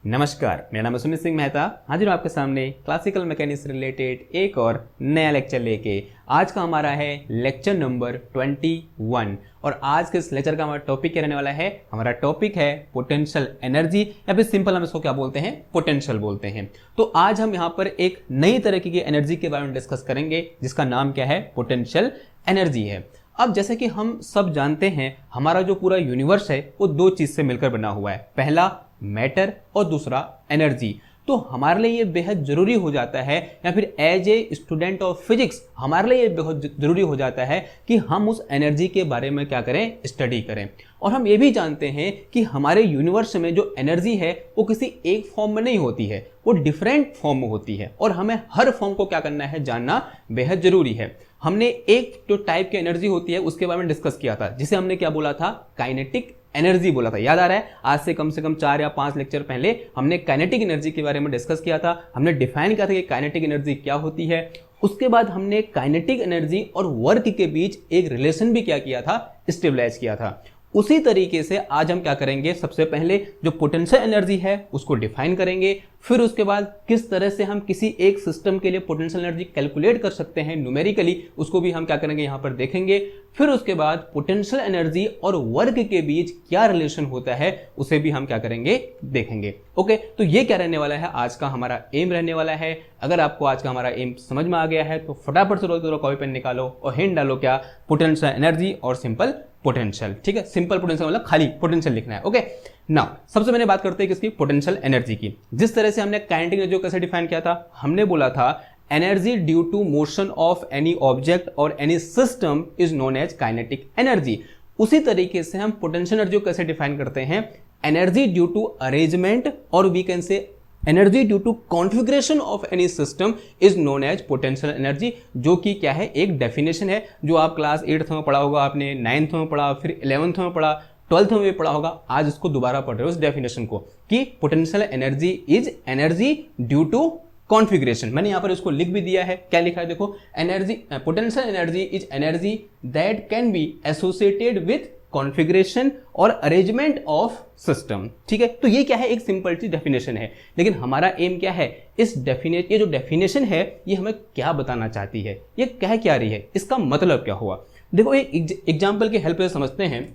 नमस्कार, मेरा नाम है सुमित सिंह मेहता। हाजिर हूँ आपके सामने क्लासिकल मैकेनिक्स से रिलेटेड एक और नया लेक्चर लेके। आज का हमारा है लेक्चर नंबर 21 और आज के इस लेक्चर का हमारा टॉपिक क्या रहने वाला है। हमारा टॉपिक है पोटेंशियल एनर्जी या फिर सिंपल हम इसको क्या बोलते हैं, पोटेंशियल बोलते हैं। तो आज हम यहाँ पर एक नई तरीके की एनर्जी के बारे में डिस्कस करेंगे जिसका नाम क्या है, पोटेंशियल एनर्जी है। अब जैसे कि हम सब जानते हैं हमारा जो पूरा यूनिवर्स है वो दो चीज से मिलकर बना हुआ है, पहला मैटर और दूसरा एनर्जी। तो हमारे लिए ये बेहद जरूरी हो जाता है या फिर as a student of physics हमारे लिए ये बहुत जरूरी हो जाता है कि हम उस एनर्जी के बारे में क्या करें, स्टडी करें। और हम ये भी जानते हैं कि हमारे यूनिवर्स में जो एनर्जी है वो किसी एक फॉर्म में नहीं होती है, वो डिफरेंट फॉर्म में होती है और हमें हर फॉर्म को क्या करना है, जानना बेहद जरूरी है। हमने एक जो टाइप की एनर्जी होती है उसके बारे में डिस्कस किया था जिसे हमने क्या बोला था, काइनेटिक एनर्जी बोला था। याद आ रहा है? आज से कम 4 या 5 लेक्चर पहले हमने काइनेटिक एनर्जी के बारे में डिस्कस किया था। हमने डिफाइन किया था कि काइनेटिक एनर्जी क्या होती है। उसके बाद हमने काइनेटिक एनर्जी और वर्क के बीच एक रिलेशन भी क्या किया था, स्टेबलाइज किया था। उसी तरीके से आज हम क्या करेंगे, सबसे पहले जो पोटेंशियल एनर्जी है उसको डिफाइन करेंगे, फिर उसके बाद किस तरह से हम किसी एक सिस्टम के लिए पोटेंशियल एनर्जी कैलकुलेट कर सकते हैं न्यूमेरिकली, उसको भी हम क्या करेंगे, यहाँ पर देखेंगे। फिर उसके बाद पोटेंशियल एनर्जी और वर्क के बीच क्या रिलेशन होता है उसे भी हम क्या करेंगे, देखेंगे। ओके, तो ये क्या रहने वाला है, आज का हमारा एम रहने वाला है। अगर आपको आज का हमारा एम समझ में आ गया है तो फटाफट से रोज कॉपी पेन निकालो और हिंट डालो क्या, पोटेंशियल एनर्जी और सिंपल पोटेंशियल। ठीक है, सिंपल पोटेंशियल मतलब खाली पोटेंशियल लिखना है। ओके, नाउ सबसे पहले बात करते हैं किसकी, पोटेंशियल एनर्जी की। जिस तरह से हमने काइनेटिक एनर्जी को कैसे डिफाइन किया था, हमने बोला था energy due to motion of any object और any system is known as kinetic energy. उसी तरीके से हम पोटेंशियल एनर्जी को कैसे डिफाइन करते हैं, एनर्जी ड्यू टू अरेंजमेंट और we can say energy due to configuration of any system is known as potential energy, जो कि क्या है, एक डेफिनेशन है जो आप क्लास 8th में पढ़ा होगा, आपने 9th में पढ़ा, फिर 11th में पढ़ा, 12th में भी पढ़ा होगा। आज इसको दोबारा पढ़ रहे हो इस डेफिनेशन को कि potential energy is energy due to configuration. मैंने यहां पर इसको लिख भी दिया है, क्या लिखा है देखो, energy potential energy is energy that can be associated with configuration और अरेंजमेंट ऑफ सिस्टम। ठीक है, तो ये क्या है, एक सिंपल सी डेफिनेशन है। लेकिन हमारा एम क्या है, ये जो डेफिनेशन है ये हमें क्या बताना चाहती है, ये कह क्या रही है, इसका मतलब क्या हुआ। देखो एक एग्जाम्पल की हेल्प से समझते हैं।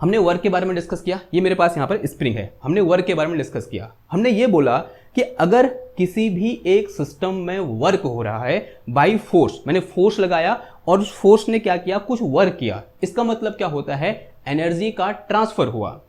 हमने वर्क के बारे में डिस्कस किया, ये मेरे पास यहाँ पर स्प्रिंग है, हमने वर्क के बारे में डिस्कस किया। हमने ये बोला कि अगर किसी भी एक सिस्टम में वर्क हो रहा है बाय फोर्स, मैंने फोर्स लगाया और उस फोर्स ने क्या किया, कुछ वर्क किया, इसका मतलब क्या होता है, एनर्जी का ट्रांसफर हुआ।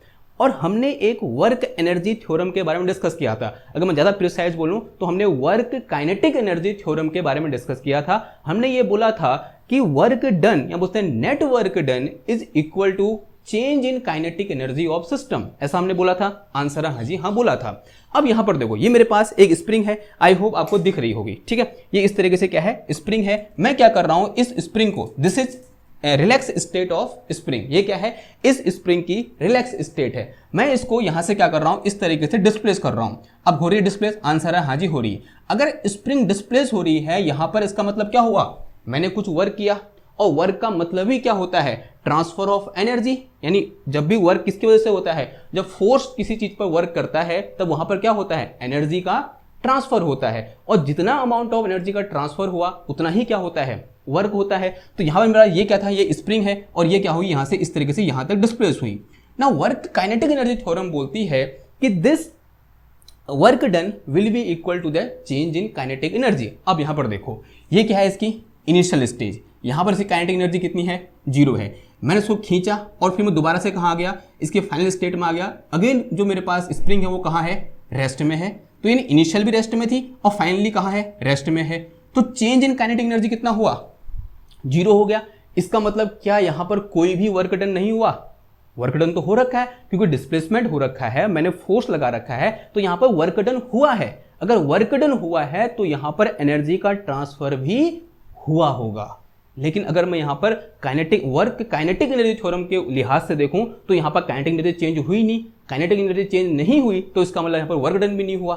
और हमने एक वर्क एनर्जी थ्योरम के बारे में डिस्कस किया था। अगर मैं ज्यादा प्रिसाइज बोलूं तो हमने वर्क काइनेटिक एनर्जी थ्योरम के बारे में डिस्कस किया था। हमने ये बोला था कि वर्क डन या बोलते हैं net work done is equal to change in kinetic energy of system, ऐसा हमने बोला था। आंसर है हाँ जी, हाँ बोला था। अब यहां पर देखो, ये मेरे पास एक स्प्रिंग है, आई होप आपको दिख रही होगी। ठीक है, ये इस तरीके से क्या है, स्प्रिंग है। मैं क्या कर रहा हूं, इस स्प्रिंग को, this is relax state of spring, ये क्या है, इस स्प्रिंग की रिलैक्स स्टेट है। मैं इसको यहां से क्या कर रहा हूं, इस तरीके से डिस्प्लेस कर रहा हूं। अब हो रही है डिस्प्लेस, आंसर है हाँ जी हो रही है। अगर स्प्रिंग डिस्प्लेस हो रही है यहां पर, इसका मतलब क्या हुआ, मैंने कुछ वर्क किया, और वर्क का मतलब ही क्या होता है, ट्रांसफर ऑफ एनर्जी। यानी जब भी वर्क किसकी वजह से होता है, जब फोर्स किसी चीज पर वर्क करता है तब वहां पर क्या होता है, एनर्जी का ट्रांसफर होता है। और जितना अमाउंट ऑफ एनर्जी का ट्रांसफर हुआ उतना ही क्या होता है, वर्क होता है। तो यहां पर मेरा ये क्या था, ये स्प्रिंग है और ये क्या हुई, यहां से इस तरीके से यहां तक डिस्प्लेस हुई ना। वर्क काइनेटिक एनर्जी थ्योरम बोलती है कि this work done will be equal to the change in kinetic energy. अब यहां पर देखो, ये क्या है, इसकी इनिशियल स्टेज, यहां पर से काइनेटिक एनर्जी कितनी है, 0 है। मैंने इसको खींचा और फिर मैं दोबारा से कहाँ आ गया, इसके फाइनल स्टेट में आ गया। अगेन जो मेरे पास स्प्रिंग है वो कहाँ है, रेस्ट में है। तो यानी इनिशियल भी रेस्ट में थी और फाइनली कहाँ है, रेस्ट में है। तो चेंज इन काइनेटिक एनर्जी कितना हुआ, 0 हो गया। इसका मतलब क्या, यहां पर कोई भी वर्क डन नहीं हुआ, वर्क डन तो हो रखा है क्योंकि डिस्प्लेसमेंट हो रखा है, मैंने फोर्स लगा रखा है, तो यहां पर वर्क डन हुआ है। अगर वर्क डन हुआ है तो यहां पर एनर्जी का ट्रांसफर भी हुआ होगा। लेकिन अगर मैं यहां पर काइनेटिक एनर्जी थ्योरम के लिहाज से देखूं तो यहां पर काइनेटिक एनर्जी चेंज हुई नहीं, काइनेटिक एनर्जी चेंज नहीं हुई तो इसका मतलब यहां पर वर्क डन भी नहीं हुआ।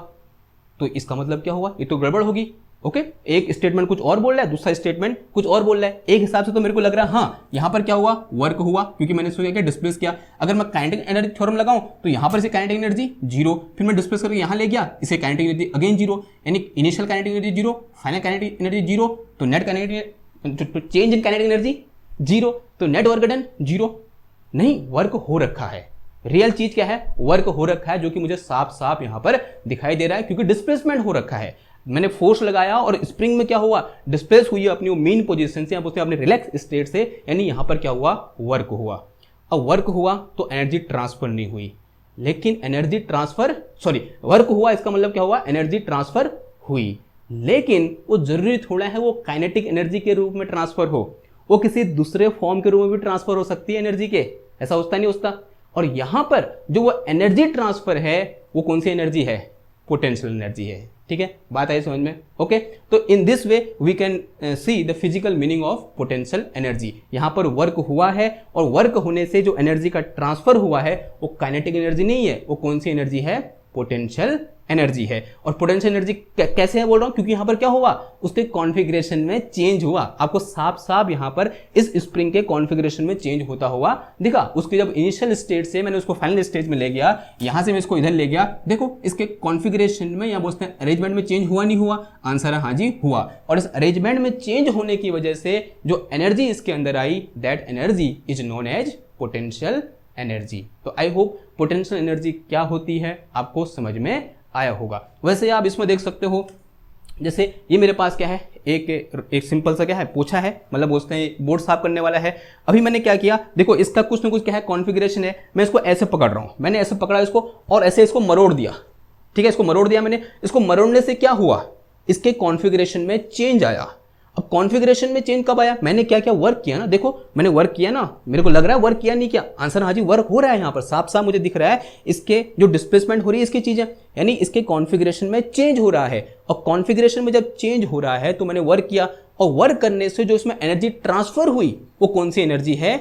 तो इसका मतलब क्या हुआ, ये तो गड़बड़ होगी। ओके एक स्टेटमेंट कुछ और बोल रहा है, दूसरा स्टेटमेंट कुछ और बोल रहा है। एक हिसाब से तो मेरे को लग रहा है हाँ यहां पर क्या हुआ, वर्क हुआ, क्योंकि मैंने इसको क्या डिस्प्लेस किया। अगर मैं काइनेटिक एनर्जी थ्योरम लगाऊं तो यहां पर से काइनेटिक एनर्जी जीरो, फिर मैं डिस्प्लेस करके यहां ले गया, इसे काइनेटिक एनर्जी अगेन जीरो, यानी initial kinetic energy zero, final kinetic energy zero, तो net kinetic change in kinetic energy zero, तो नेट वर्क डन जीरो। नहीं, वर्क हो रखा है। रियल चीज क्या है, वर्क हो रखा है, जो कि मुझे साफ साफ यहां पर दिखाई दे रहा है, क्योंकि डिस्प्लेसमेंट हो रखा है। मैंने फोर्स लगाया और स्प्रिंग में क्या हुआ, डिस्प्लेस हुई अपनी मेन पोजीशन से, अपने रिलैक्स स्टेट से, यानी यहां पर क्या हुआ, वर्क हुआ। अब वर्क हुआ तो एनर्जी ट्रांसफर नहीं हुई, लेकिन एनर्जी ट्रांसफर वर्क हुआ, इसका मतलब क्या हुआ, एनर्जी ट्रांसफर हुई, लेकिन वो जरूरी थोड़ा है वो काइनेटिक एनर्जी के रूप में ट्रांसफर हो, वो किसी दूसरे फॉर्म के रूप में भी ट्रांसफर हो सकती है एनर्जी के, ऐसा होता नहीं होता। और यहां पर जो वो एनर्जी ट्रांसफर है वो कौन सी एनर्जी है, पोटेंशियल एनर्जी है। ठीक है, बात आई समझ में। ओके, तो in this way we can see the physical meaning of potential energy. यहां पर वर्क हुआ है और वर्क होने से जो एनर्जी का ट्रांसफर हुआ है वो काइनेटिक एनर्जी नहीं है, वो कौन सी एनर्जी है, पोटेंशियल एनर्जी है। और पोटेंशियल एनर्जी कैसे है बोल रहा हूं, क्योंकि यहां पर क्या हुआ, उसके कॉन्फ़िगरेशन में चेंज हुआ। आपको साफ साफ यहां पर इस स्प्रिंग के कॉन्फ़िगरेशन में चेंज होता हुआ दिखा। उसके जब इनिशियल स्टेट से मैंने उसको फाइनल स्टेज में ले गया, यहां से मैं इसको इधर ले गया, देखो इसके कॉन्फ़िगरेशन में या बोलते हैं अरेंजमेंट में चेंज हुआ नहीं हुआ, आंसर है हाँ जी हुआ। और इस अरेंजमेंट में चेंज होने की वजह से जो एनर्जी इसके अंदर आई, that energy is known as potential energy. तो आई होप पोटेंशियल एनर्जी क्या होती है आपको समझ में आया होगा। वैसे आप इसमें देख सकते हो, जैसे ये मेरे पास क्या है, एक सिंपल सा क्या है, पोछा है, मतलब बोलते हैं बोर्ड साफ करने वाला है। अभी मैंने क्या किया, देखो इसका कुछ ना कुछ क्या है, कॉन्फ़िगरेशन है। मैं इसको ऐसे पकड़ रहा हूं, मैंने ऐसे पकड़ा इसको और ऐसे इसको मरोड़ दिया। ठीक है, इसको मरोड़ दिया मैंने। इसको मरोड़ने से क्या हुआ, इसके कॉन्फ़िगरेशन में चेंज आया। अब कॉन्फ़िगरेशन में चेंज कब आया, मैंने क्या किया, वर्क किया ना। देखो मैंने वर्क किया ना, मेरे को लग रहा है वर्क किया नहीं किया, आंसर हाँ जी वर्क हो रहा है। यहां पर साफ साफ मुझे दिख रहा है इसके जो डिस्प्लेसमेंट हो रही है इसकी चीजें, यानी इसके कॉन्फ़िगरेशन में चेंज हो रहा है। और कॉन्फ़िगरेशन में जब चेंज हो रहा है तो मैंने वर्क किया, और वर्क करने से जो इसमें एनर्जी ट्रांसफर हुई वो कौन सी एनर्जी है,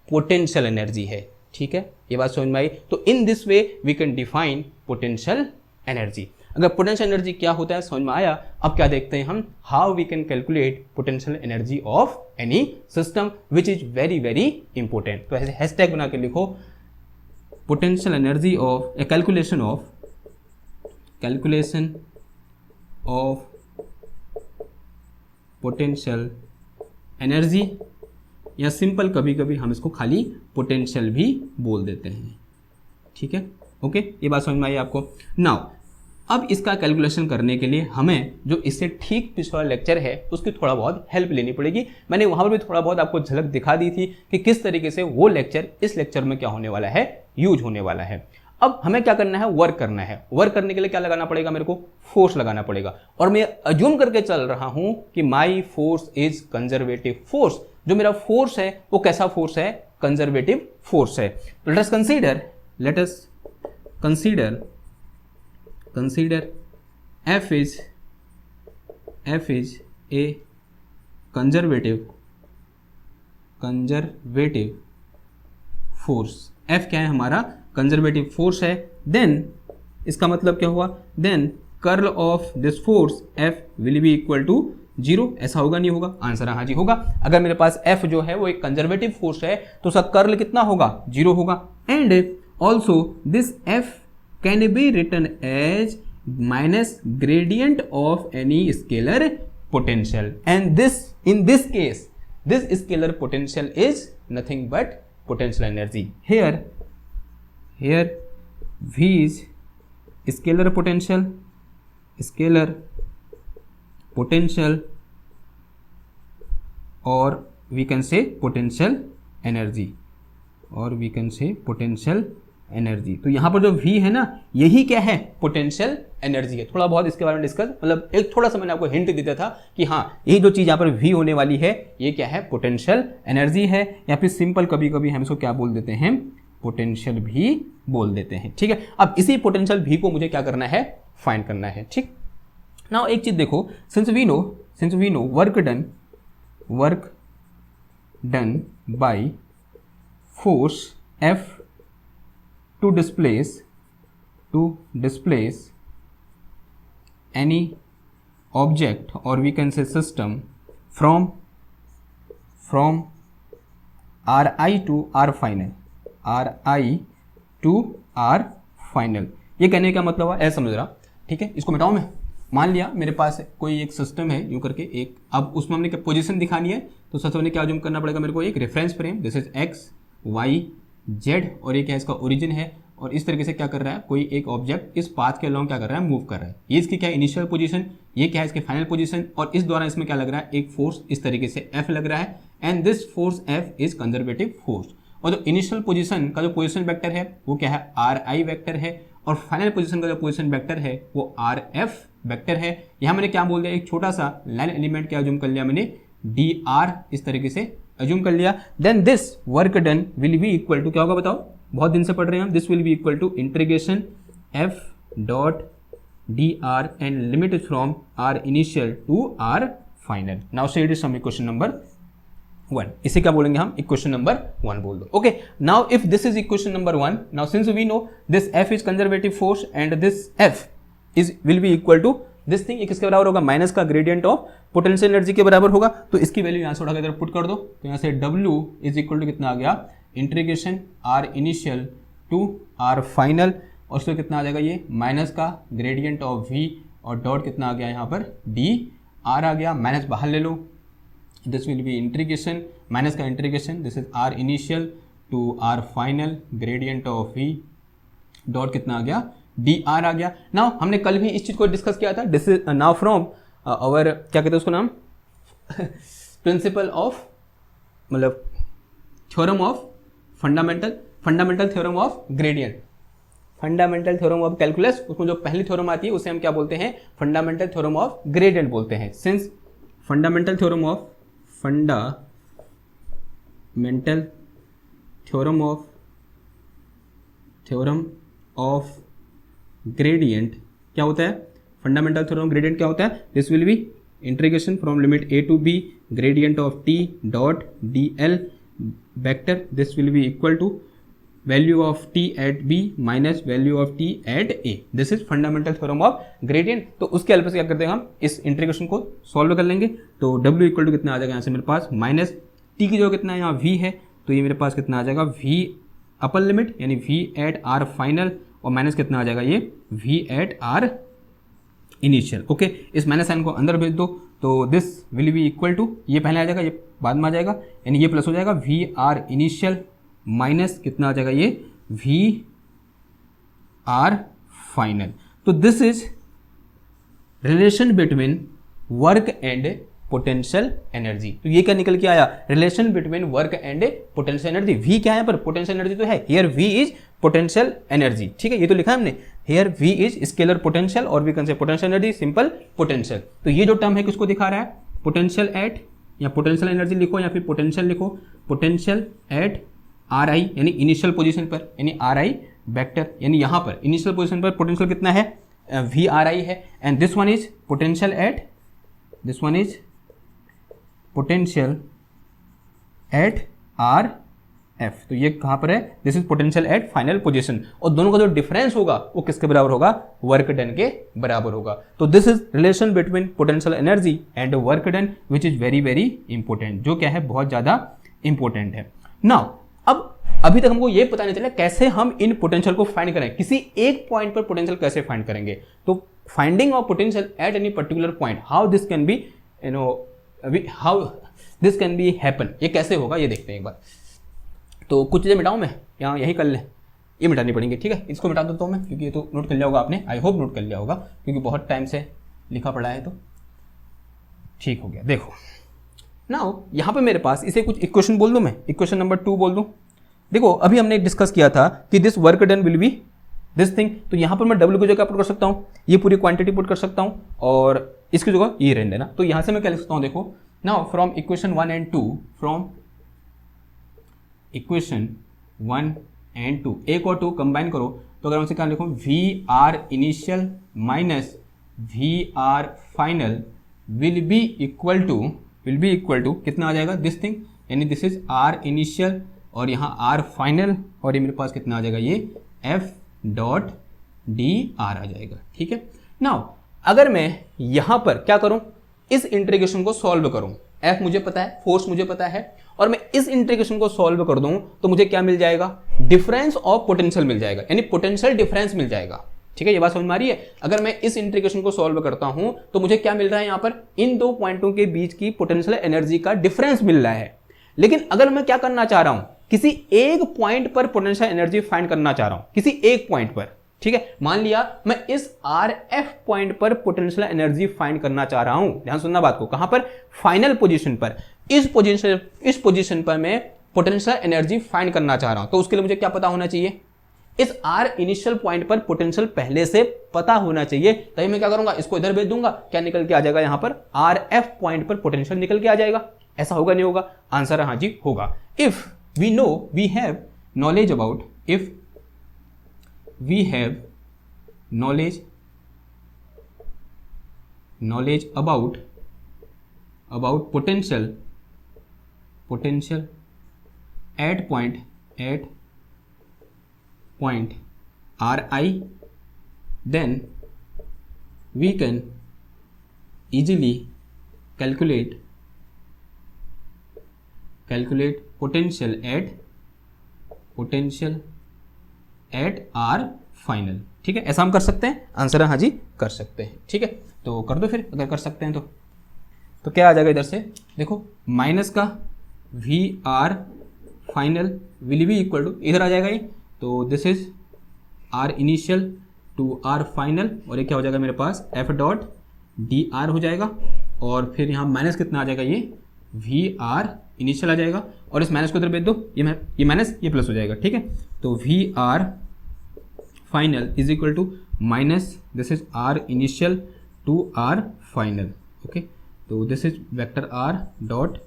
पोटेंशियल एनर्जी है। ठीक है, ये बात समझ में आई। तो in this way we can define potential energy. अगर पोटेंशियल एनर्जी क्या होता है समझ में आया, अब क्या देखते हैं हम, how we can calculate potential energy of any system, which is very very important. तो ऐसे हैशटैग बना के लिखो, potential energy of a calculation of potential energy, या सिंपल कभी कभी हम इसको खाली पोटेंशियल भी बोल देते हैं। ठीक है, ओके, ये बात समझ में आई आपको। नाउ अब इसका कैलकुलेशन करने के लिए हमें जो इससे ठीक पिछला लेक्चर है उसकी थोड़ा बहुत हेल्प लेनी पड़ेगी। मैंने वहां पर भी थोड़ा बहुत आपको झलक दिखा दी थी कि किस तरीके से वो लेक्चर इस लेक्चर में क्या होने वाला है, यूज होने वाला है। अब हमें क्या करना है, वर्क करना है। वर्क करने के लिए क्या लगाना पड़ेगा, मेरे को फोर्स लगाना पड़ेगा। और मैं अज्यूम करके चल रहा हूं कि my force is conservative force. जो मेरा फोर्स है वो कैसा फोर्स है, कंजर्वेटिव फोर्स है। Let us consider F is a conservative force। F क्या है, हमारा कंजर्वेटिव फोर्स है। देन इसका मतलब क्या हुआ, then curl of this force F will be equal to zero. ऐसा होगा नहीं होगा, आंसर हाँ जी होगा। अगर मेरे पास F जो है वो एक कंजर्वेटिव फोर्स है तो उसका कर्ल कितना होगा, जीरो होगा। And also this F can be written as minus gradient of any scalar potential, and in this case this scalar potential is nothing but potential energy. Here V is scalar potential, or we can say potential energy, energy. तो यहां पर जो V है ना, यही क्या है, potential energy है। थोड़ा बहुत इसके बारे में डिस्कस, मतलब एक थोड़ा सा मैंने आपको हिंट दिया था कि हाँ यही जो चीज यहां पर V होने वाली है ये क्या है, पोटेंशियल एनर्जी है, या फिर सिंपल कभी कभी हम इसको क्या बोल देते हैं, पोटेंशियल भी बोल देते हैं। ठीक है, अब इसी पोटेंशियल V को मुझे क्या करना है, फाइंड करना है। ठीक, नाउ एक चीज देखो, since we know work done by force F to displace any object और we can say system from RI to R final, RI to R final। ये कहने का मतलब है ऐसा समझ रहा, ठीक है। इसको मिटाऊं मैं, मान लिया मेरे पास कोई एक सिस्टम है यूं करके एक, अब उसमें हमने पोजीशन दिखानी है तो सबसे पहले क्या जूम करना पड़ेगा मेरे को, एक reference frame, this is X Y Z, और ये क्या है इसका ओरिजिन है, और इस तरीके से क्या कर रहा है कोई एक ऑब्जेक्ट इस पाथ के अलॉन्ग क्या कर रहा है, मूव कर रहा है। ये इसकी क्या है इनिशियल पोजीशन, ये क्या है इसके फाइनल पोजीशन, और इस दौरान इसमें क्या लग रहा है एक फोर्स इस तरीके से F लग रहा है, and this force F is conservative force. और जो इनिशियल पोजीशन का जो पोजीशन वेक्टर है वो क्या है RI वेक्टर है, और फाइनल पोजीशन का जो पोजीशन वेक्टर है वो RF वेक्टर है। यहाँ मैंने क्या बोल दिया, एक छोटा सा लाइन एलिमेंट क्या अज्यूम कर लिया मैंने, dr इस तरीके से अज्यूम कर लिया। Then this work done will be equal to क्या होगा बताओ, बहुत दिन से पढ़ रहे हैं हम, this will be equal to integration F dot dr and limit is from R initial to R final. Now say it is some equation number 1। इसे क्या बोलेंगे हम, इक्वेशन नंबर 1 बोल दो। Okay, now if this is equation number 1, now since we know this F is conservative force and this F is will be equal to this thing, किसके बराबर होगा, minus का ग्रेडियंट ऑफ पोटेंशियल एनर्जी के बराबर होगा। तो इसकी value यहाँ से उठा के इधर पुट कर दो, तो यहाँ से W इज इक्वल टू कितना आ गया, integration R initial to R final, और उसमें कितना आ जाएगा ये माइनस का ग्रेडियंट ऑफ V, और डॉट कितना आ गया यहाँ पर dr आ गया, माइनस बाहर ले लो, this will be integration minus का integration, this is R initial to R final, gradient of V, dot कितना आ गया dr आ गया। नाउ हमने कल भी इस चीज को डिस्कस किया था, this is now from our क्या कहते हैं उसको नाम प्रिंसिपल ऑफ, मतलब theorem of fundamental theorem of gradient, fundamental theorem of calculus, उसमें जो पहली थ्योरम आती है उसे हम क्या बोलते हैं, फंडामेंटल थ्योरम ऑफ ग्रेडियंट बोलते हैं। Since fundamental theorem of gradient क्या होता है, फंडामेंटल थ्योरम ऑफ ग्रेडियंट क्या होता है, this will be integration from limit a to b gradient of t dot dl vector, this will be equal to value of t at b minus value of t at a, this is fundamental theorem of gradient. तो उसके help से क्या करते हैं हम इस integration को solve कर लेंगे। तो w इक्वल टू कितना आ जाएगा यहाँ से मेरे पास, माइनस t की जो कितना है यहाँ v है, तो ये मेरे पास कितना आ जाएगा v अपर लिमिट यानी v एट r फाइनल, और माइनस कितना आ जाएगा ये v at r initial. Okay, इस माइनस साइन को अंदर भेज दो, तो this will be equal to, ये पहले आ जाएगा ये बाद में आ जाएगा, यानी ये प्लस हो जाएगा v r इनिशियल माइनस कितना आ जाएगा ये v r फाइनल। तो this is relation between work and potential energy. तो ये क्या निकल के आया, relation between work and potential energy. v क्या है पर पोटेंशियल एनर्जी तो है, here v is potential energy, ठीक है, ये तो लिखा है हमने, here v is scalar potential, और we can say potential energy simple potential. तो ये जो टर्म है किसको दिखा रहा है, पोटेंशियल एट, या पोटेंशियल एनर्जी लिखो या फिर पोटेंशियल लिखो, पोटेंशियल एट RI यानी इनिशियल पोजीशन पर, यानी RI वेक्टर, यानी यहाँ पर इनिशियल पोजीशन पर पोटेंशियल कितना है VRI है, and this one is potential at, this one is potential at RF। तो ये कहाँ पर है, this is potential at final position, और दोनों का जो डिफरेंस होगा वो किसके बराबर होगा, वर्क डन के बराबर होगा। तो this is relation between potential energy and work done which is very very important, जो क्या है बहुत ज़्यादा इंपॉर्टेंट है। नाउ अब अभी तक हमको ये पता नहीं चला कैसे हम इन पोटेंशियल को फाइंड करें, किसी एक पॉइंट पर पोटेंशियल कैसे फाइंड करेंगे। तो finding of potential at any particular point, how this can be how this can be happen, ये कैसे होगा ये देखते हैं एक बार। तो कुछ चीज़ें मिटाऊँ मैं, यहाँ यही कर लें, ये मिटानी पड़ेंगे, ठीक है, इसको मिटा देता हूँ मैं, क्योंकि ये तो नोट कर लिया होगा आपने, आई होप नोट कर लिया होगा, क्योंकि बहुत टाइम से लिखा पड़ा है, तो ठीक हो गया। देखो नाउ यहाँ पे मेरे पास इसे कुछ इक्वेशन बोल दूँ मैं, इक्वेशन नंबर 2 बोल दूँ। देखो अभी हमने डिस्कस किया था कि this work done will B this thing, तो यहाँ पर मैं W की जगह पुट कर सकता हूँ, ये पूरी क्वांटिटी पुट कर सकता हूँ, और इसकी जगह ये रहने देना। तो यहाँ से मैं क्या लिख सकता हूँ, देखो now from equation 1 and 2, from equation 1 and 2, एक और 2 कंबाइन करो, तो अगर हमसे क्या लिखूँ, VR initial minus VR final will be equal to कितना आ जाएगा, दिस थिंग, यानी दिस इज R इनिशियल और यहाँ R फाइनल, और ये मेरे पास कितना आ जाएगा, ये F डॉट dr आ जाएगा, ठीक है। नाउ अगर मैं यहां पर क्या करूं, इस इंटीग्रेशन को सॉल्व करूं, एफ मुझे पता है, फोर्स मुझे पता है, और मैं इस इंटीग्रेशन को सॉल्व कर दूं तो मुझे क्या मिल जाएगा, डिफरेंस ऑफ पोटेंशियल मिल जाएगा, यानी पोटेंशियल डिफरेंस मिल जाएगा। ठीक है, ये बात समझ में आ रही है। अगर मैं इस इंटीग्रेशन को सॉल्व करता हूं तो मुझे क्या मिल रहा है, यहां पर इन दो पॉइंटों के बीच की पोटेंशियल एनर्जी का डिफरेंस मिल रहा है। लेकिन अगर मैं क्या करना चाह रहा हूं, किसी एक पॉइंट पर पोटेंशियल एनर्जी फाइंड करना चाह रहा हूं, किसी एक पॉइंट पर। ठीक है, मान लिया मैं इस RF पॉइंट पर पोटेंशियल एनर्जी फाइंड करना चाह रहा हूं, ध्यान सुनना बात को, कहां पर, फाइनल पोजीशन पर, इस पोजीशन पर मैं पोटेंशियल एनर्जी फाइंड करना चाह रहा हूं। तो उसके लिए मुझे क्या पता होना चाहिए, इस R इनिशियल पॉइंट पर पोटेंशियल पहले से पता होना चाहिए। तभी मैं क्या करूंगा, इसको इधर भेज दूंगा, क्या निकल के आ जाएगा, यहां पर RF पॉइंट पर पोटेंशियल निकल के आ जाएगा। ऐसा होगा नहीं होगा, आंसर है हाँ जी होगा। If we know, we have knowledge about, if we have knowledge about potential at point Ri, then we can easily calculate potential at R final. ठीक है, ऐसा हम कर सकते हैं, आंसर है हाँ जी कर सकते हैं। ठीक है, तो कर दो फिर, अगर कर सकते हैं तो क्या आ जाएगा इधर से, देखो माइनस का VR final will be equal to, इधर आ जाएगा ये, तो this is R initial to R final, और ये क्या हो जाएगा मेरे पास F डॉट DR हो जाएगा, और फिर यहाँ माइनस कितना आ जाएगा, ये VR इनिशियल आ जाएगा, और इस माइनस को इधर भेज दो, ये माइनस ये प्लस हो जाएगा। ठीक है, तो VR final is equal to minus this is R initial to R final. Okay, तो this is vector R dot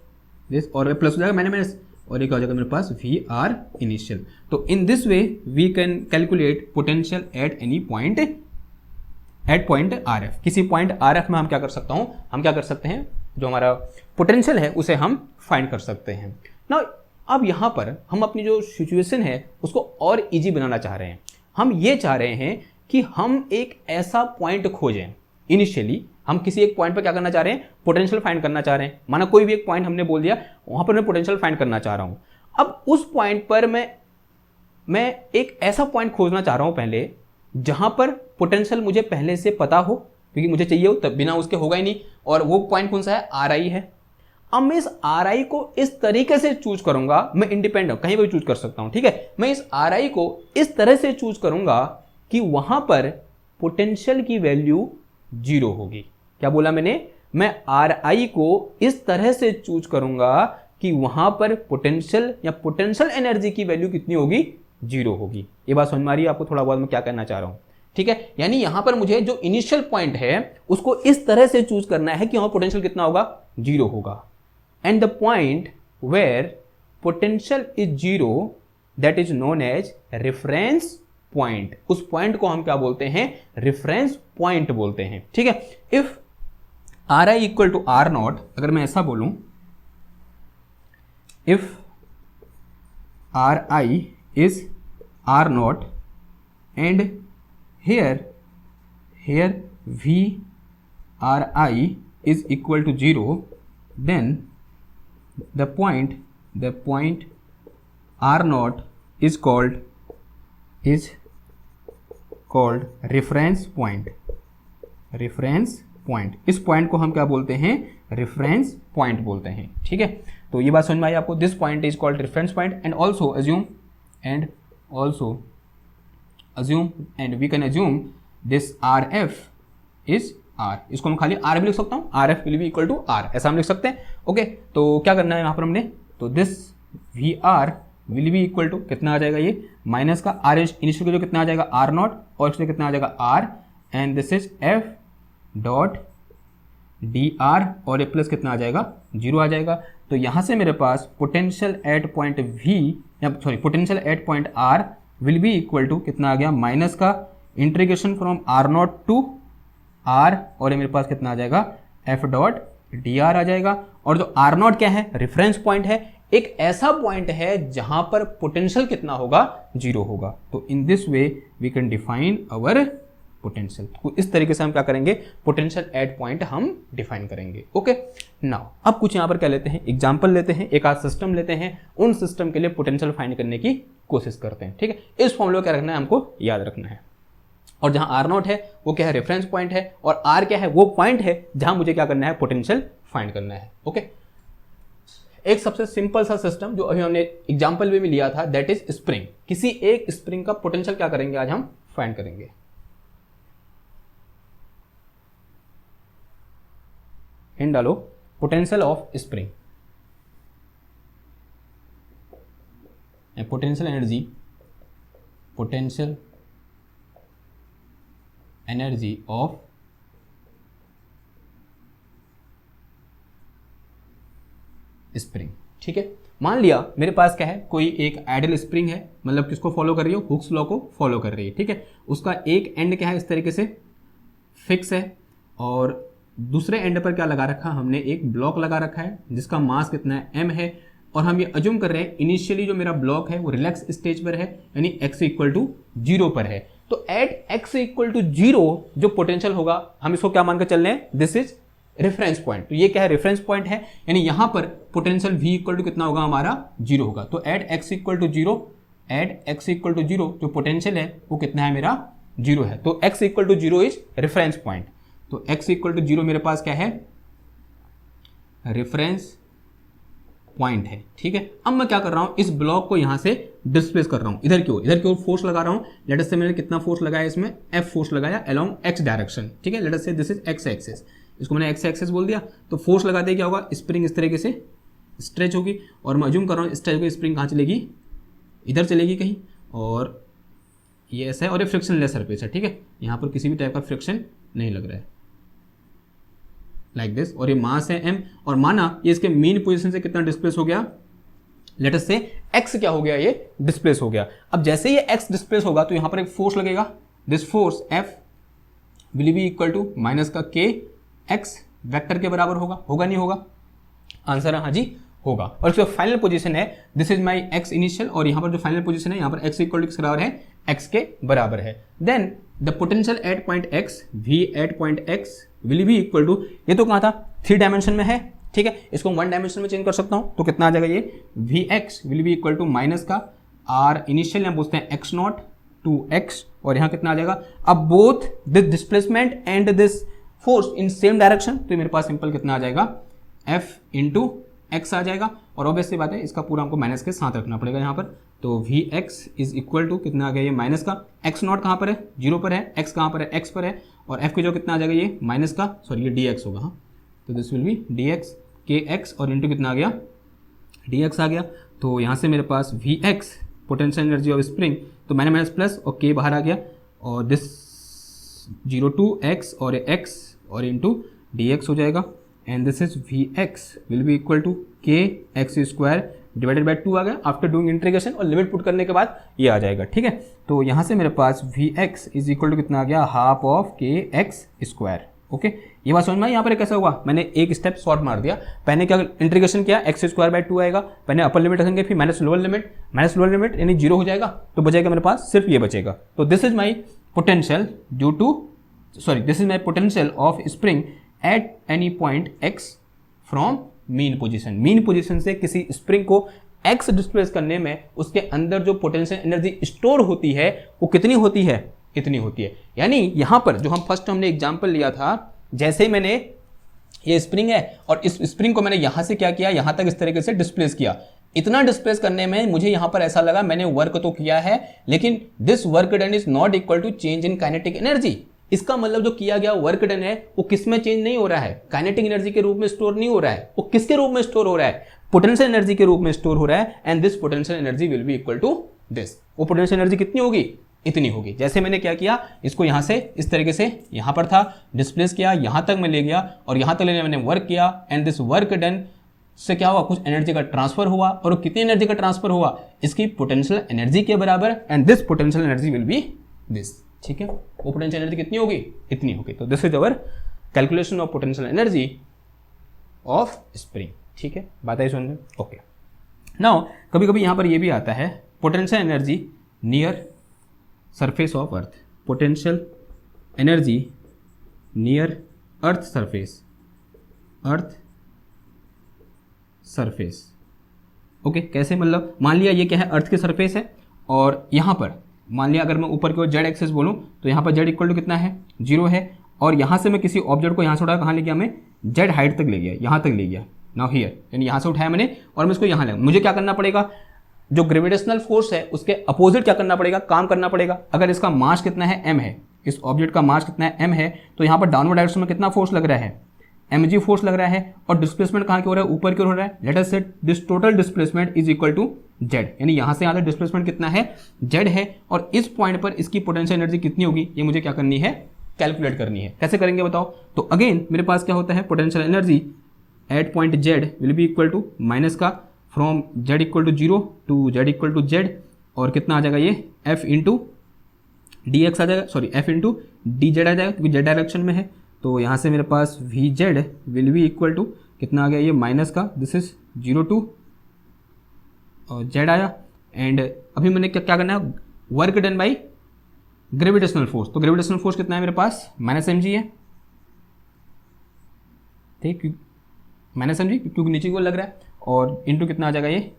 this, और प्लस हो जाएगा माइनस, और एक हो जाएगा मेरे पास VR इनिशियल। तो in this way we can calculate potential at any point, at point RF। किसी पॉइंट RF में हम क्या कर सकता हूं, हम क्या कर सकते हैं, जो हमारा पोटेंशियल है उसे हम फाइंड कर सकते हैं ना। अब यहां पर हम अपनी जो सिचुएशन है उसको और इजी बनाना चाह रहे हैं। हम ये चाह रहे हैं कि हम एक ऐसा पॉइंट खोजें, इनिशियली हम किसी एक पॉइंट पर क्या करना चाह रहे हैं, पोटेंशियल फाइंड करना चाह रहे हैं। माना कोई भी एक पॉइंट हमने बोल दिया, वहां पर मैं पोटेंशियल फाइंड करना चाह रहा हूं। अब उस पॉइंट पर मैं एक ऐसा पॉइंट खोजना चाह रहा हूं पहले, जहां पर पोटेंशियल मुझे पहले से पता हो, क्योंकि मुझे चाहिए हो, तब बिना उसके होगा ही नहीं। और वो पॉइंट कौन सा है, RI है। अब मैं इस RI को इस तरीके से चूज करूंगा, मैं इंडिपेंडेंट कहीं भी चूज कर सकता हूं। ठीक है, मैं इस RI को इस तरह से चूज करूंगा कि वहां पर पोटेंशियल की वैल्यू 0 होगी। क्या बोला मैंने, मैं RI को इस तरह से चूज करूंगा कि वहां पर पोटेंशियल या पोटेंशियल एनर्जी की वैल्यू कितनी होगी, 0 होगी। ये बात समझ में आ रही है आपको, थोड़ा बहुत मैं क्या कहना चाह रहा हूं। ठीक है, यानी यहां पर मुझे जो इनिशियल पॉइंट है उसको इस तरह से चूज करना है कि वहां पोटेंशियल कितना होगा, 0 होगा। And the point where potential is 0 that is known as reference point. उस पॉइंट को हम क्या बोलते हैं, रेफरेंस पॉइंट बोलते हैं। ठीक है, if RI equal to R naught, अगर मैं ऐसा बोलूं, if RI is R naught and here VRI is equal to 0, then the point R naught is called reference point। इस पॉइंट को हम क्या बोलते हैं, रेफरेंस पॉइंट बोलते हैं। ठीक है, तो ये बात समझ में आई आपको, this point is called reference point. And also assume and we can assume this RF is R। इसको मैं खाली R भी लिख सकता हूँ, RF will be equal to R, ऐसा हम लिख सकते हैं। ओके, तो क्या करना है यहाँ पर हमने, तो this VR will be equal to कितना आ जाएगा, ये माइनस का R इनिशियल जो कितना आ जाएगा R नॉट, और इसमें कितना आ जाएगा R, and this is F dot DR, और ये प्लस कितना आ जाएगा, 0 आ जाएगा। तो यहाँ से मेरे पास potential at point potential at point R will be equal to कितना आ गया, माइनस का integration from R not to R, और ये मेरे पास कितना आ जाएगा, F डॉट DR आ जाएगा। और जो R नॉट क्या है, रेफरेंस पॉइंट है, एक ऐसा पॉइंट है जहां पर पोटेंशियल कितना होगा, 0 होगा। तो in this way we can define our potential. तो इस तरीके से हम क्या करेंगे, पोटेंशियल एट पॉइंट हम डिफाइन करेंगे। ओके, नाउ अब कुछ यहाँ पर क्या लेते हैं, एग्जांपल लेते हैं, एक आध सिस्टम लेते हैं, उन सिस्टम के लिए पोटेंशियल फाइंड करने की कोशिश करते हैं। ठीक है, इस फॉर्मूला क्या रखना है, हमको याद रखना है। और जहां आर नॉट है वो क्या है, रेफरेंस पॉइंट है, और आर क्या है, वो पॉइंट है जहां मुझे क्या करना है, पोटेंशियल फाइंड करना है। ओके, एक सबसे सिंपल सा सिस्टम जो अभी हमने एग्जांपल में भी लिया था, दैट इज स्प्रिंग। किसी एक स्प्रिंग का पोटेंशियल क्या करेंगे, आज हम फाइंड करेंगे। हिंट डालो, potential of spring, potential energy of spring. ठीक है, मान लिया मेरे पास क्या है, कोई एक आइडल स्प्रिंग है, मतलब किसको फॉलो कर रही हो, हुक्स लॉ को फॉलो कर रही है। ठीक है, उसका एक एंड क्या है, इस तरीके से फिक्स है, और दूसरे एंड पर क्या लगा रखा, हमने एक ब्लॉक लगा रखा है जिसका मास कितना है, m है, और हम ये अज्यूम कर रहे हैं इनिशियली जो मेरा ब्लॉक है वो रिलैक्स स्टेज पर है, यानी x इक्वल टू 0 पर है। तो एट x इक्वल टू 0 जो पोटेंशियल होगा, हम इसको क्या मानकर चल रहे हैं, दिस इज रेफरेंस पॉइंट। तो ये क्या है, रेफरेंस पॉइंट है, यानी यहां पर पोटेंशियल v इक्वल टू कितना होगा, हमारा 0 होगा। तो एट x इक्वल टू 0, जो पोटेंशियल है वो कितना है, मेरा 0 है। तो x equal to 0 is reference point. तो x इक्वल टू 0 मेरे पास क्या है, रेफरेंस पॉइंट है। ठीक है, अब मैं क्या कर रहा हूं, इस ब्लॉक को यहां से डिस्प्लेस कर रहा हूं, इधर की ओर फोर्स लगा रहा हूं। लेट अस से मैंने कितना फोर्स लगाया, इसमें F फोर्स लगाया अलोंग x डायरेक्शन। ठीक है, लेट अस से दिस इज x एक्सिस, इसको मैंने x एक्सिस बोल दिया। तो फोर्स लगाते क्या होगा, स्प्रिंग इस तरीके से स्ट्रेच होगी, और मैं अज्यूम कर रहा हूँ स्ट्रेच होगी, स्प्रिंग कहाँ चलेगी, इधर चलेगी कहीं, और ये ऐसा है, और ये फ्रिक्शनलेस सरफेस है। ठीक है, यहाँ पर किसी भी टाइप का फ्रिक्शन नहीं लग रहा है, लाइक दिस, और ये मास है m, और माना ये इसके मेन पोजीशन से कितना डिस्प्लेस हो गया, लेट अस से x क्या हो गया, ये डिस्प्लेस हो गया। अब जैसे ये x डिस्प्लेस होगा तो यहां पर एक फोर्स लगेगा, this force F will be equal to minus का k x वेक्टर के बराबर होगा नहीं होगा, आंसर है हाँ जी होगा। और इसका फाइनल पोजीशन है, this is my x initial, और यहां पर जो फाइनल पोजीशन है, यहां पर x इक्वल टू किसके बराबर है, x के बराबर है। Then the potential at point x, v at point x will be equal to, ये तो कहा था 3 डायमेंशन में है। ठीक है, इसको 1 डायमेंशन में चेंज कर सकता हूं, तो कितना आ जाएगा, ये vx will be equal to minus का r इनिशियल, हम पूछते हैं x नॉट टू x, और यहां कितना आ जाएगा, अब both this displacement and this force in same direction, तो मेरे पास सिंपल कितना आ जाएगा, f इंटू x आ जाएगा। और ऑब्वियसली बात है, इसका पूरा हमको माइनस के साथ रखना पड़ेगा यहाँ पर। तो vx इज इक्वल टू कितना आ गया, ये माइनस का x नॉट कहाँ पर है, 0 पर है, x कहाँ पर है, x पर है, और f की जो कितना आ जाएगा, ये माइनस का, सॉरी ये dx होगा, हाँ, तो this will B dx kx, और इंटू कितना आ गया, dx आ गया। तो यहाँ से मेरे पास vx potential energy of spring, तो मैंने माइनस प्लस और k बाहर आ गया, और दिस 0 टू x और x और इंटू dx हो जाएगा, and this is vx will be equal to kx square divided by 2 आ गया आफ्टर डूइंग इंटीग्रेशन, और लिमिट पुट करने के बाद ये आ जाएगा। ठीक है, तो यहाँ से मेरे पास vx इज इक्वल टू कितना आ गया, half of kx square. Okay, ये बात समझ में आई। यहाँ पर कैसा हुआ, मैंने एक स्टेप शॉर्ट मार दिया, पहले क्या इंटीग्रेशन किया, x स्क्वायर बाय 2 आएगा, पहले अपर लिमिट रखेंगे, फिर माइनस लोअर लिमिट यानी 0 हो जाएगा, तो बचेगा मेरे पास सिर्फ ये बचेगा। तो this is my potential due to, sorry this is my potential of spring at any point x from mean position से किसी स्प्रिंग को x डिस्प्लेस करने में उसके अंदर जो पोटेंशियल एनर्जी स्टोर होती है वो कितनी होती है, इतनी होती है। यानी यहां पर जो हमने एग्जांपल लिया था, जैसे ही मैंने ये स्प्रिंग है और इस स्प्रिंग को मैंने यहां से क्या किया, यहां तक इस तरीके से डिस्प्लेस किया, इतना डिस्प्लेस करने में मुझे यहां पर ऐसा लगा मैंने वर्क तो किया है, लेकिन this work done is not equal to change in kinetic energy. इसका मतलब जो किया गया वर्क डन है वो किस में चेंज नहीं हो रहा है, काइनेटिक एनर्जी के रूप में स्टोर नहीं हो रहा है, वो किसके रूप में स्टोर हो रहा है, पोटेंशियल एनर्जी के रूप में स्टोर हो रहा है। And this potential energy will be equal to this, वो पोटेंशियल एनर्जी कितनी होगी, इतनी होगी। जैसे मैंने क्या किया, इसको यहां से इस तरीके से यहां पर था डिस्प्लेस किया, यहां तक मैं ले गया और यहां तक लेने मैंने वर्क किया, एंड दिस वर्क डन से क्या हुआ, कुछ एनर्जी का ट्रांसफर हुआ, और कितनी एनर्जी का ट्रांसफर हुआ, इसकी पोटेंशियल एनर्जी के बराबर, and this potential energy will B this. ठीक है, वो पोटेंशियल एनर्जी कितनी होगी, इतनी होगी। तो this is our calculation of potential energy of spring. ठीक है, बात आई समझ में। ओके, नाउ कभी कभी यहां पर ये भी आता है potential energy near surface of earth, potential energy near earth surface. Okay, कैसे, मतलब मान लिया ये क्या है, अर्थ की सरफेस है, और यहाँ पर मान लिया अगर मैं ऊपर की ओर जेड एक्सेस बोलूँ तो यहाँ पर जेड इक्वल टू कितना है, 0 है, और यहाँ से मैं किसी ऑब्जेक्ट को यहाँ से उठाया, कहाँ ले गया मैं, जेड हाइट तक ले गया, यहाँ तक ले गया, नाउ हियर, यानी यहाँ से उठाया मैंने और मैं इसको यहाँ ले, मुझे क्या करना पड़ेगा, जो ग्रेविटेशनल फोर्स है उसके अपोजिट क्या करना पड़ेगा, काम करना पड़ेगा। अगर इसका मास कितना है, m है, इस ऑब्जेक्ट का मास कितना है, m है, तो यहाँ पर डाउनवर्ड डायरेक्शन में कितना फोर्स लग रहा है, mg फोर्स लग रहा है, और डिस्प्लेसमेंट कहाँ की हो रहा है, ऊपर की ओर हो रहा है। Let us set this total displacement is equal to z, यानी यहाँ से यहाँ तक डिस्प्लेसमेंट कितना है, z है, और इस पॉइंट पर इसकी पोटेंशियल एनर्जी कितनी होगी, ये मुझे क्या करनी है, कैलकुलेट करनी है। कैसे करेंगे बताओ, तो अगेन मेरे पास क्या होता है, potential energy at point z will be equal to minus का from z equal to 0 to z equal to z, और कितना आ जाएगा ये f इंटू डी एक्स आ जाएगा, sorry f into d z आ जाएगा, क्योंकि z डायरेक्शन में है। तो यहाँ से मेरे पास v Z will be equal to कितना आ गया, ये माइनस का, दिस इज 0 टू z आया, एंड अभी मैंने क्या करना है, work done by gravitational force. तो ग्रेविटेशनल फोर्स कितना है मेरे पास, माइनस mg है, ठीक, माइनस mg क्योंकि नीचे की ओर लग रहा है, और इंटू कितना आ जाएगा ये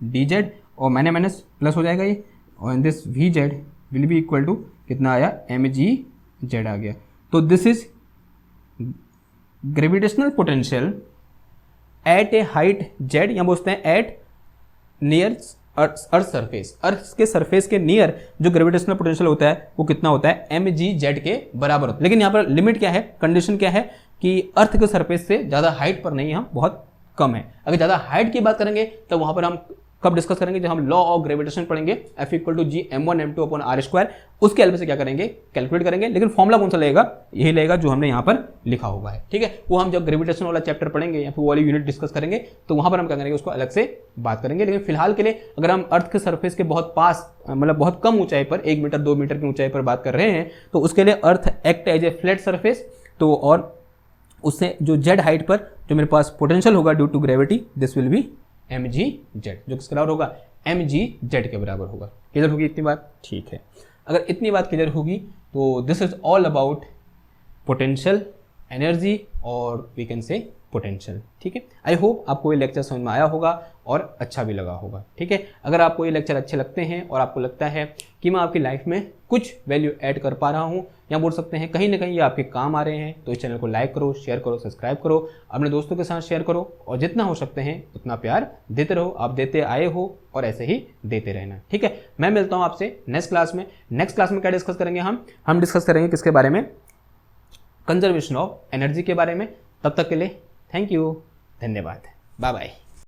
dz, और माइनस माइनस प्लस हो जाएगा ये, और in this V Z will be equal to कितना आया, mgz आ गया। तो this is gravitational potential at a height z, या बोलते हैं at near earth surface, earth के सरफेस के नियर जो ग्रेविटेशनल पोटेंशियल होता है वो कितना होता है, mgz के बराबर होता है। लेकिन यहाँ पर लिमिट क्या है, कंडीशन क्या है कि अर्थ के सरफेस से ज़्यादा हाइट पर नहीं, हम बहुत कम है। अगर ज़्यादा हाइट की बात करेंगे तो वहाँ पर हम कब डिस्कस करेंगे, जब हम लॉ ऑफ ग्रेविटेशन पढ़ेंगे, F equal to G m1 m2 upon r square, उसके हेल्प से क्या करेंगे, कैलकुलेट करेंगे। लेकिन फॉर्मूला कौन सा लगेगा, यही लगेगा जो हमने यहाँ पर लिखा हुआ है, ठीक है। वो हम जब ग्रेविटेशन वाला चैप्टर पढ़ेंगे या फिर वो वाली यूनिट डिस्कस करेंगे तो वहाँ पर हम क्या करेंगे, उसको अलग से बात करेंगे। लेकिन फिलहाल के लिए अगर हम अर्थ के सरफेस के बहुत पास, मतलब बहुत कम ऊंचाई पर, 1 मीटर 2 मीटर की ऊंचाई पर बात कर रहे हैं, तो उसके लिए earth act as a flat surface. तो और उससे जो जेड हाइट पर जो मेरे पास पोटेंशियल होगा due to gravity, this will be mgz, जो किसके बराबर होगा, mgz के बराबर होगा। क्लियर होगी इतनी बात, ठीक है। अगर इतनी बात क्लियर होगी तो this is all about potential energy और वी कैन से पोटेंशियल, ठीक है। आई होप आपको ये लेक्चर समझ में आया होगा और अच्छा भी लगा होगा, ठीक है। अगर आपको ये लेक्चर अच्छे लगते हैं और आपको लगता है कि मैं आपकी लाइफ में कुछ वैल्यू ऐड कर पा रहा हूँ, या बोल सकते हैं कहीं ना कहीं ये आपके काम आ रहे हैं, तो इस चैनल को लाइक करो, शेयर करो, सब्सक्राइब करो, अपने दोस्तों के साथ शेयर करो, और जितना हो सकते हैं उतना प्यार देते रहो। आप देते आए हो और ऐसे ही देते रहना, ठीक है। मैं मिलता हूँ आपसे नेक्स्ट क्लास में। नेक्स्ट क्लास में क्या डिस्कस करेंगे, हम डिस्कस करेंगे किसके बारे में, कंजर्वेशन ऑफ एनर्जी के बारे में। तब तक के लिए थैंक यू, धन्यवाद, बाय बाय।